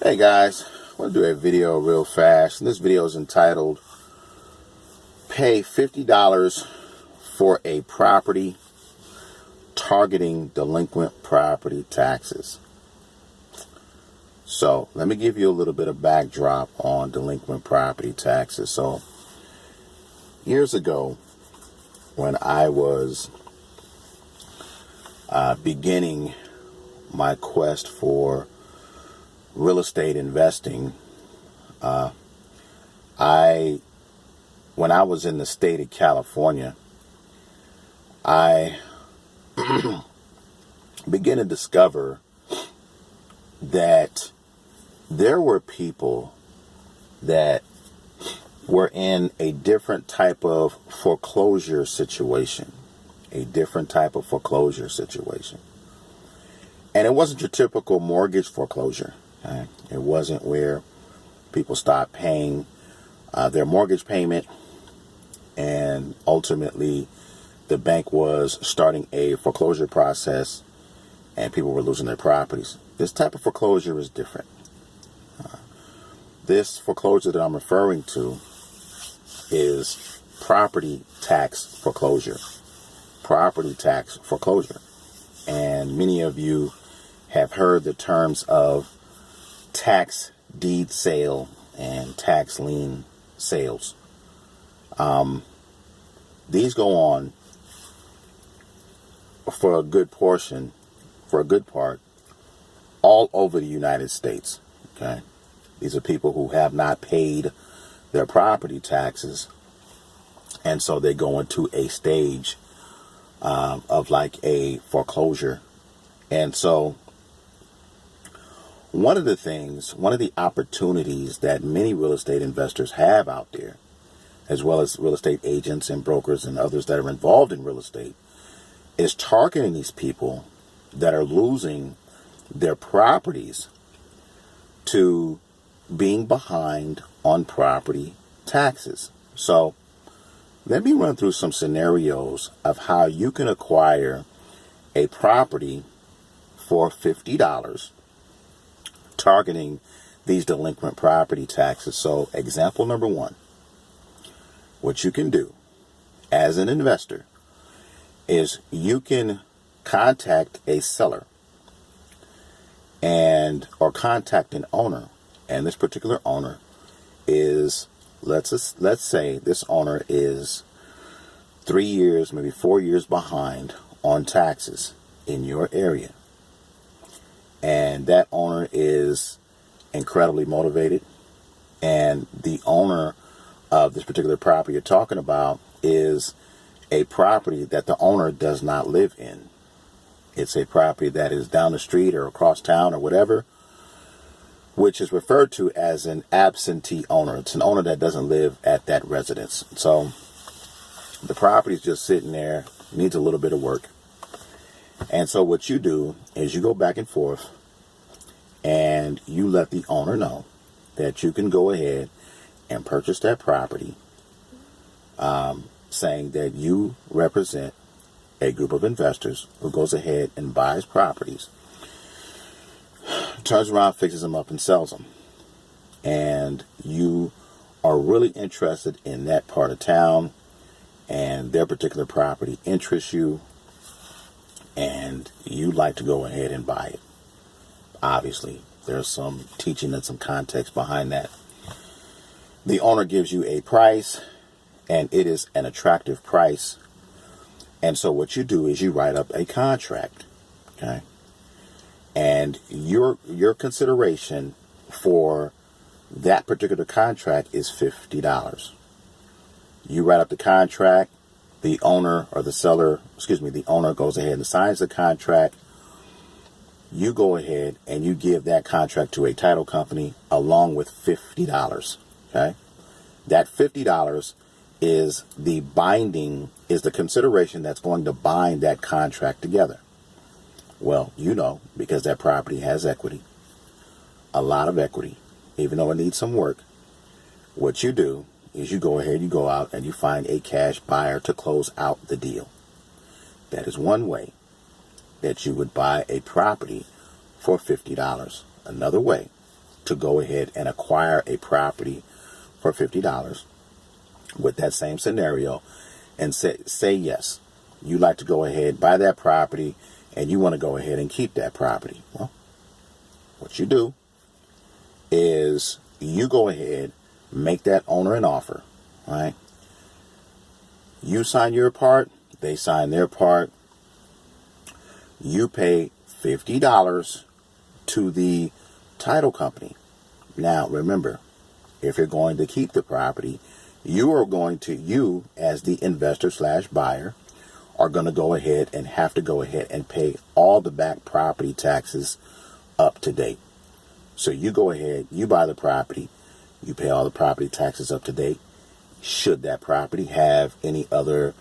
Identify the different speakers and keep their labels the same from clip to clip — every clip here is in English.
Speaker 1: Hey guys, I want to do a video real fast, and this video is entitled Pay $50 for a Property Targeting Delinquent Property Taxes. So let me give you a little bit of backdrop on delinquent property taxes. So years ago, when I was beginning my quest for real estate investing, when I was in the state of California, I began to discover that there were people that were in a different type of foreclosure situation. And it wasn't your typical mortgage foreclosure. Okay? It wasn't where people stopped paying their mortgage payment and ultimately the bank was starting a foreclosure process and people were losing their properties. This type of foreclosure is different. This foreclosure that I'm referring to is property tax foreclosure. And many of you have heard the terms of tax deed sale and tax lien sales. These go on for a good part, all over the United States. Okay, these are people who have not paid their property taxes, and so they go into a stage of like a foreclosure. And so one of the opportunities that many real estate investors have out there, as well as real estate agents and brokers and others that are involved in real estate, is targeting these people that are losing their properties to being behind on property taxes. So let me run through some scenarios of how you can acquire a property for $50 targeting these delinquent property taxes. So example number one, what you can do as an investor is you can contact a seller or contact an owner. And this particular owner is, let's say this owner is 3 years, maybe 4 years behind on taxes in your area. And that owner is incredibly motivated. And the owner of this particular property you're talking about is a property that the owner does not live in. It's a property that is down the street or across town or whatever, which is referred to as an absentee owner. It's an owner that doesn't live at that residence. So the property is just sitting there, needs a little bit of work. And so what you do is you go back and forth and you let the owner know that you can go ahead and purchase that property, saying that you represent a group of investors who goes ahead and buys properties, turns around, fixes them up, and sells them. And you are really interested in that part of town, and their particular property interests you, and you'd like to go ahead and buy it. Obviously, there's some teaching and some context behind that. The owner gives you a price, and it is an attractive price. And so what you do is you write up a contract, okay? And your consideration for that particular contract is $50. You write up the contract, the owner goes ahead and signs the contract. You go ahead and you give that contract to a title company along with $50, okay? That $50 is the consideration that's going to bind that contract together. Well, because that property has equity, a lot of equity, even though it needs some work. What you do is you go ahead, you go out and you find a cash buyer to close out the deal. That is one way that you would buy a property for $50. Another way to go ahead and acquire a property for $50 with that same scenario and say yes, you like to go ahead, buy that property, and you want to go ahead and keep that property. Well, what you do is you go ahead, make that owner an offer, right? You sign your part, they sign their part. You pay $50 to the title company. Now, remember, if you're going to keep the property, you as the investor / buyer are going to go ahead and have to go ahead and pay all the back property taxes up to date. So you go ahead, you buy the property, you pay all the property taxes up to date. Should that property have any other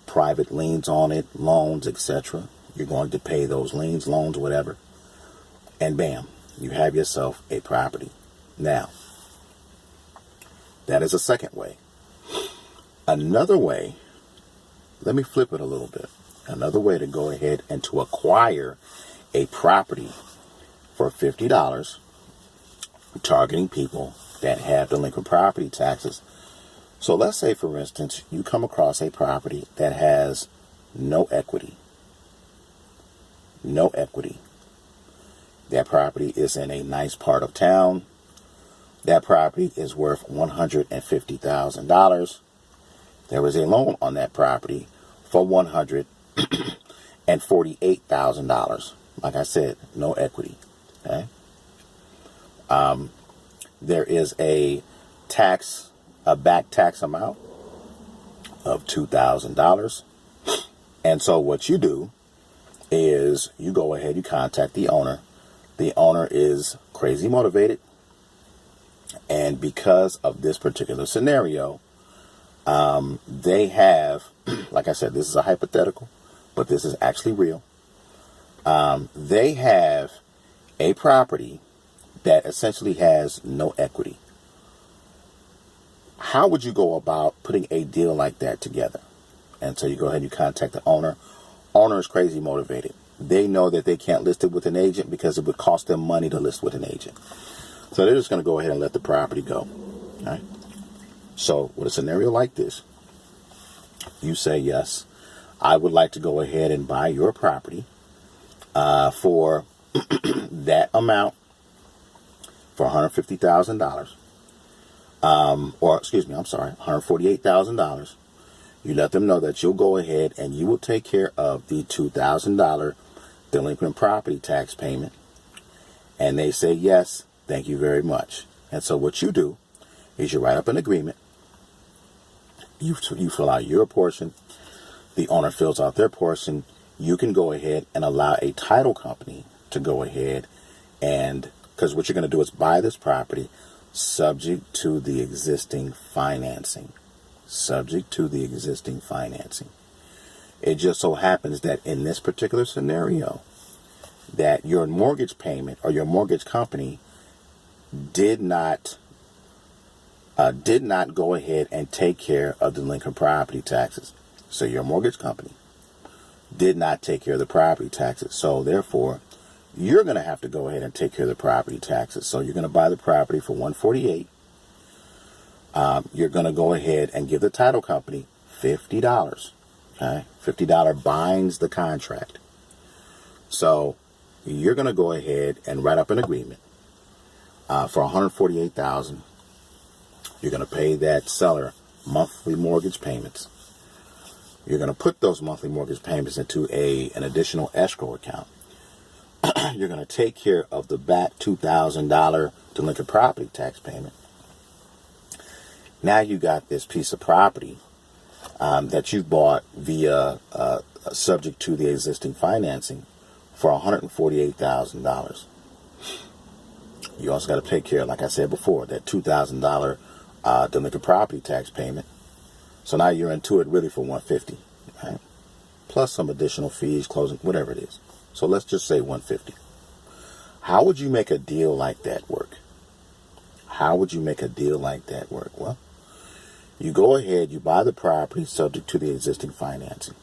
Speaker 1: private liens on it, loans, etc., you're going to pay those liens, loans, whatever. And bam, you have yourself a property. Now, that is a second way. Another way, let me flip it a little bit. Another way to go ahead and to acquire a property for $50, targeting people that have delinquent property taxes. So let's say, for instance, you come across a property that has no equity. No equity. That property is in a nice part of town. That property is worth $150,000. There was a loan on that property for $148,000. Like I said, no equity. Okay. There is a back tax amount of $2,000. And so what you do is you go ahead, you contact the owner. The owner is crazy motivated. And because of this particular scenario, they have, like I said, this is a hypothetical, but this is actually real. They have a property that essentially has no equity. How would you go about putting a deal like that together? And so you go ahead and you contact the owner. Owner is crazy motivated. They know that they can't list it with an agent because it would cost them money to list with an agent. So they're just going to go ahead and let the property go. All right. So with a scenario like this, you say, yes, I would like to go ahead and buy your property for that amount, for $150,000. $148,000. You let them know that you'll go ahead and you will take care of the $2,000 delinquent property tax payment. And they say, yes, thank you very much. And so what you do is you write up an agreement. You fill out your portion. The owner fills out their portion. You can go ahead and allow a title company to go ahead and, because what you're going to do is buy this property subject to the existing financing. Subject to the existing financing. It just so happens that in this particular scenario, that your mortgage payment or your mortgage company did not go ahead and take care of delinquent property taxes. So your mortgage company did not take care of the property taxes. So therefore, you're going to have to go ahead and take care of the property taxes. So you're going to buy the property for $148,000. You're going to go ahead and give the title company $50. Okay, $50 binds the contract. So you're going to go ahead and write up an agreement for $148,000. You're going to pay that seller monthly mortgage payments. You're going to put those monthly mortgage payments into an additional escrow account. You're going to take care of the back $2,000 delinquent property tax payment. Now you got this piece of property that you bought via subject to the existing financing for $148,000. You also got to take care, like I said before, that $2,000 delinquent property tax payment. So now you're into it really for $150,000, right? Plus some additional fees, closing, whatever it is. So let's just say $150,000. How would you make a deal like that work? How would you make a deal like that work? Well, you go ahead, you buy the property subject to the existing financing.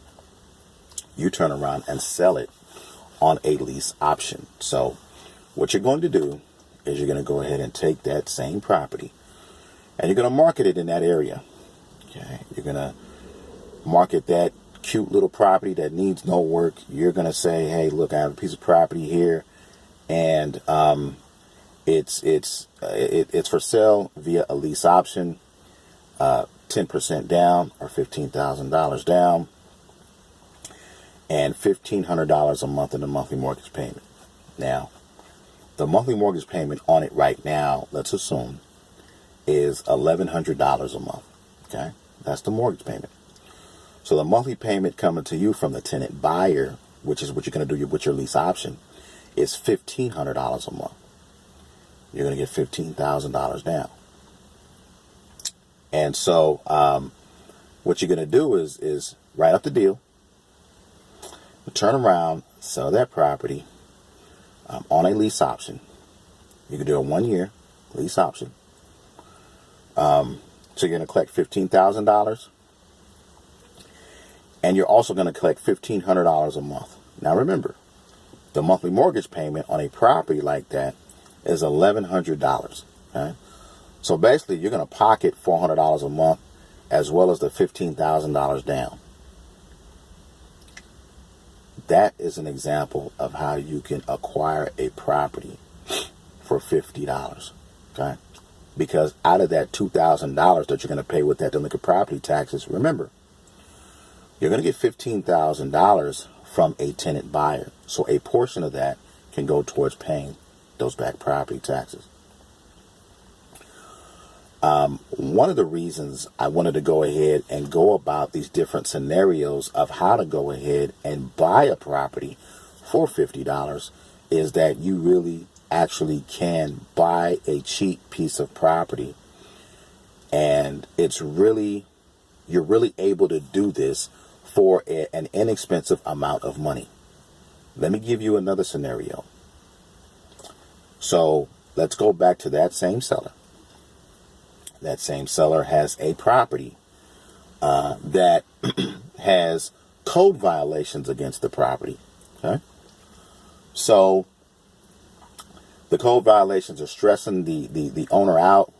Speaker 1: You turn around and sell it on a lease option. So what you're going to do is you're going to go ahead and take that same property and you're going to market it in that area. Okay, you're going to market that cute little property that needs no work. You're going to say, hey, look, I have a piece of property here, and it's for sale via a lease option, 10% down or $15,000 down, and $1,500 a month in the monthly mortgage payment. Now, the monthly mortgage payment on it right now, let's assume, is $1,100 a month. Okay, that's the mortgage payment. So the monthly payment coming to you from the tenant buyer, which is what you're going to do with your lease option, is $1,500 a month. You're going to get $15,000 down. And so what you're going to do is write up the deal, turn around, sell that property on a lease option. You can do a 1-year lease option. So you're going to collect $15,000. And you're also going to collect $1,500 a month. Now remember, the monthly mortgage payment on a property like that is $1,100. Okay? So basically, you're going to pocket $400 a month as well as the $15,000 down. That is an example of how you can acquire a property for $50. Okay? Because out of that $2,000 that you're going to pay with that delinquent property taxes, remember, you're going to get $15,000 from a tenant buyer. So a portion of that can go towards paying those back property taxes. One of the reasons I wanted to go ahead and go about these different scenarios of how to go ahead and buy a property for $50 is that you really actually can buy a cheap piece of property, and you're really able to do this for an inexpensive amount of money. Let me give you another scenario. So let's go back to that same seller. That same seller has a property that has code violations against the property. Okay? So the code violations are stressing the owner out,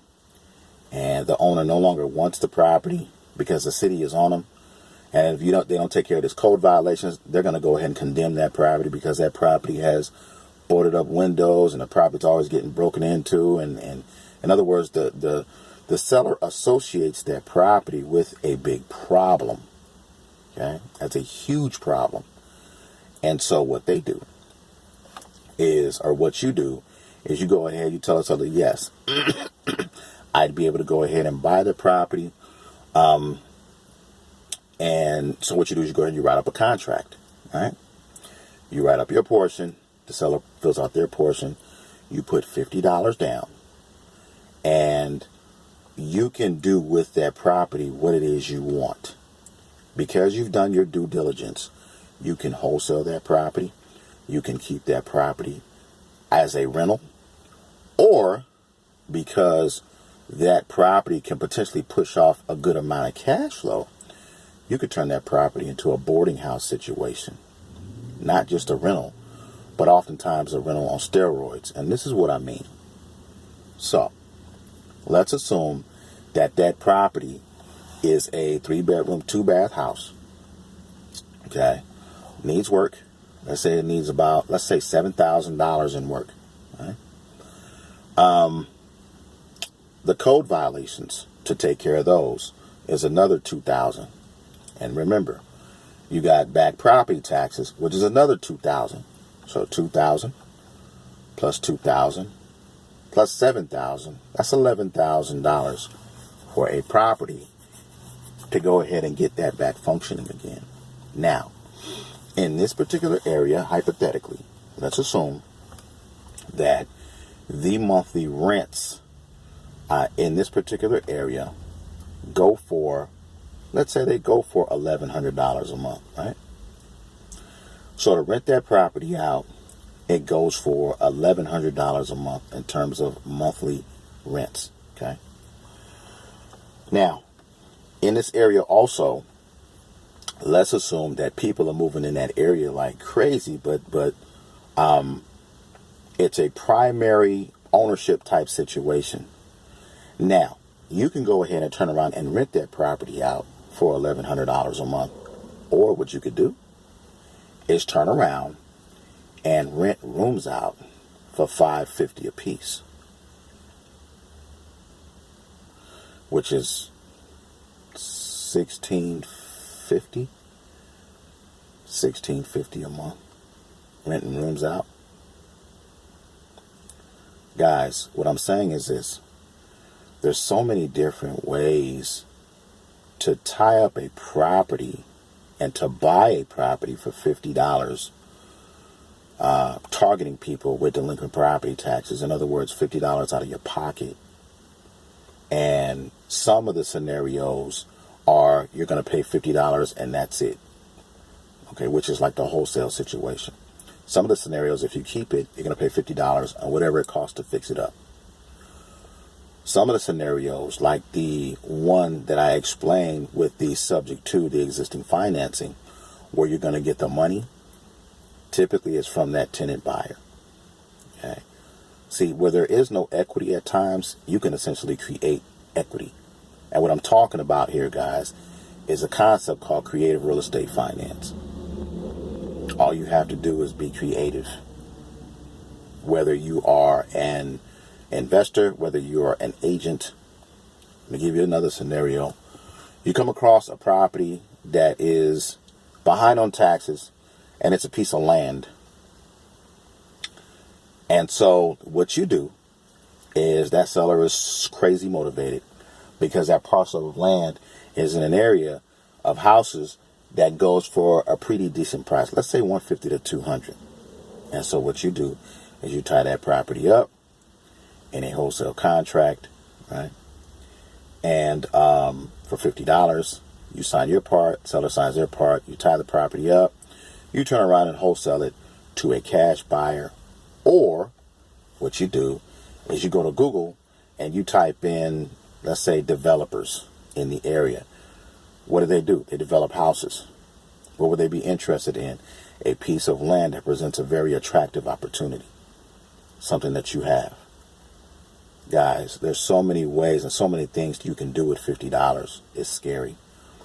Speaker 1: and the owner no longer wants the property because the city is on them. And if they don't take care of this code violations, they're going to go ahead and condemn that property because that property has boarded up windows and the property's always getting broken into. And in other words, the seller associates that property with a big problem. Okay, that's a huge problem. And so what they do what you do is you go ahead, you tell the seller, yes, I'd be able to go ahead and buy the property. And so what you do is you go ahead and you write up a contract, all right? You write up your portion. The seller fills out their portion. You put $50 down. And you can do with that property what it is you want. Because you've done your due diligence, you can wholesale that property. You can keep that property as a rental. Or because that property can potentially push off a good amount of cash flow, you could turn that property into a boarding house situation. Not just a rental, but oftentimes a rental on steroids. And this is what I mean. So, let's assume that property is a 3-bedroom, 2-bath house. Okay? Needs work. Let's say it needs about, $7,000 in work. Right? The code violations to take care of those is another $2,000. And remember, you got back property taxes, which is another $2,000. So $2,000 plus $2,000 plus $7,000. That's $11,000 for a property to go ahead and get that back functioning again. Now, in this particular area, hypothetically, let's assume that the monthly rents in this particular area go for, let's say they go for $1,100 a month, right? So to rent that property out, it goes for $1,100 a month in terms of monthly rents, okay? Now, in this area also, let's assume that people are moving in that area like crazy, but it's a primary ownership type situation. Now, you can go ahead and turn around and rent that property out for $1,100 a month. Or what you could do is turn around and rent rooms out for $550 a piece, which is $1,650 a month, renting rooms out. Guys, what I'm saying is this: there's so many different ways to tie up a property and to buy a property for $50, targeting people with delinquent property taxes. In other words, $50 out of your pocket. And some of the scenarios are you're going to pay $50 and that's it. Okay, which is like the wholesale situation. Some of the scenarios, if you keep it, you're going to pay $50 and whatever it costs to fix it up. Some of the scenarios, like the one that I explained with the subject to the existing financing, where you're going to get the money, typically is from that tenant buyer. Okay. See, where there is no equity at times, you can essentially create equity. And what I'm talking about here, guys, is a concept called creative real estate finance. All you have to do is be creative. Whether you are an investor, whether you are an agent. Let me give you another scenario. You come across a property that is behind on taxes, and it's a piece of land. And so what you do is that seller is crazy motivated because that parcel of land is in an area of houses that goes for a pretty decent price. Let's say $150 to $200. And so what you do is you tie that property up in a wholesale contract, right? And for $50, you sign your part, seller signs their part, you tie the property up, you turn around and wholesale it to a cash buyer. Or what you do is you go to Google and you type in, let's say, developers in the area. What do? They develop houses. What would they be interested in? A piece of land that presents a very attractive opportunity, something that you have. Guys, there's so many ways and so many things you can do with $50. It's scary.